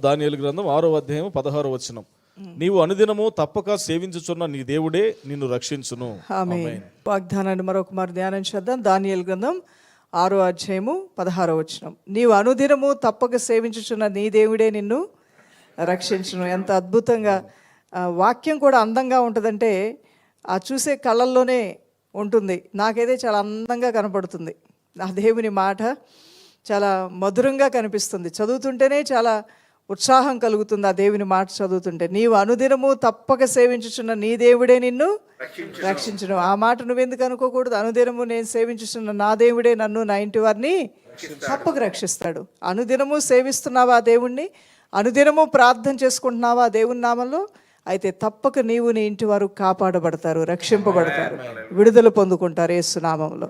దానియేలు గ్రంథం 6వ అధ్యాయం 16వ వచనం. నీవు అనుదినము తప్పక సేవించుచున్న నీ దేవుడే నిన్ను రక్షించును. ఆమేన్. వాగ్దానాన్ని మరొకమారు ధ్యానం చేద్దాం. దానియేలు గ్రంథం 6వ అధ్యాయము 16వ వచనం. నీవు అనుదినము తప్పక సేవించుచున్న నీ దేవుడే నిన్ను రక్షించును. ఎంత అద్భుతంగా వాక్యం కూడా అందంగా ఉంటుందంటే ఆ చూసే కళ్ళల్లోనే ఉంటుంది. నాకైతే చాలా అందంగా కనపడుతుంది. నా దేవుని మాట చాలా మధురంగా కనిపిస్తుంది. చదువుతుంటేనే చాలా ఉత్సాహం కలుగుతుంది ఆ దేవుని మాట చదువుతుంటే. నీవు అనుదినము తప్పక సేవించుచున్న నీ దేవుడే నిన్ను రక్షించును. ఆ మాట నువ్వెందుకు అనుకోకూడదు? అనుదినము నేను సేవించుచున్న నా దేవుడే నన్ను, నా ఇంటి వారిని తప్పక రక్షిస్తాడు. అనుదినము సేవిస్తున్నావా ఆ దేవుణ్ణి? అనుదినము ప్రార్థన చేసుకుంటున్నావా ఆ దేవుని నామంలో? అయితే తప్పక నీవు నీ ఇంటి వారు కాపాడబడతారు, రక్షింపబడతారు, విడుదల పొందుకుంటారు యేసు నామంలో.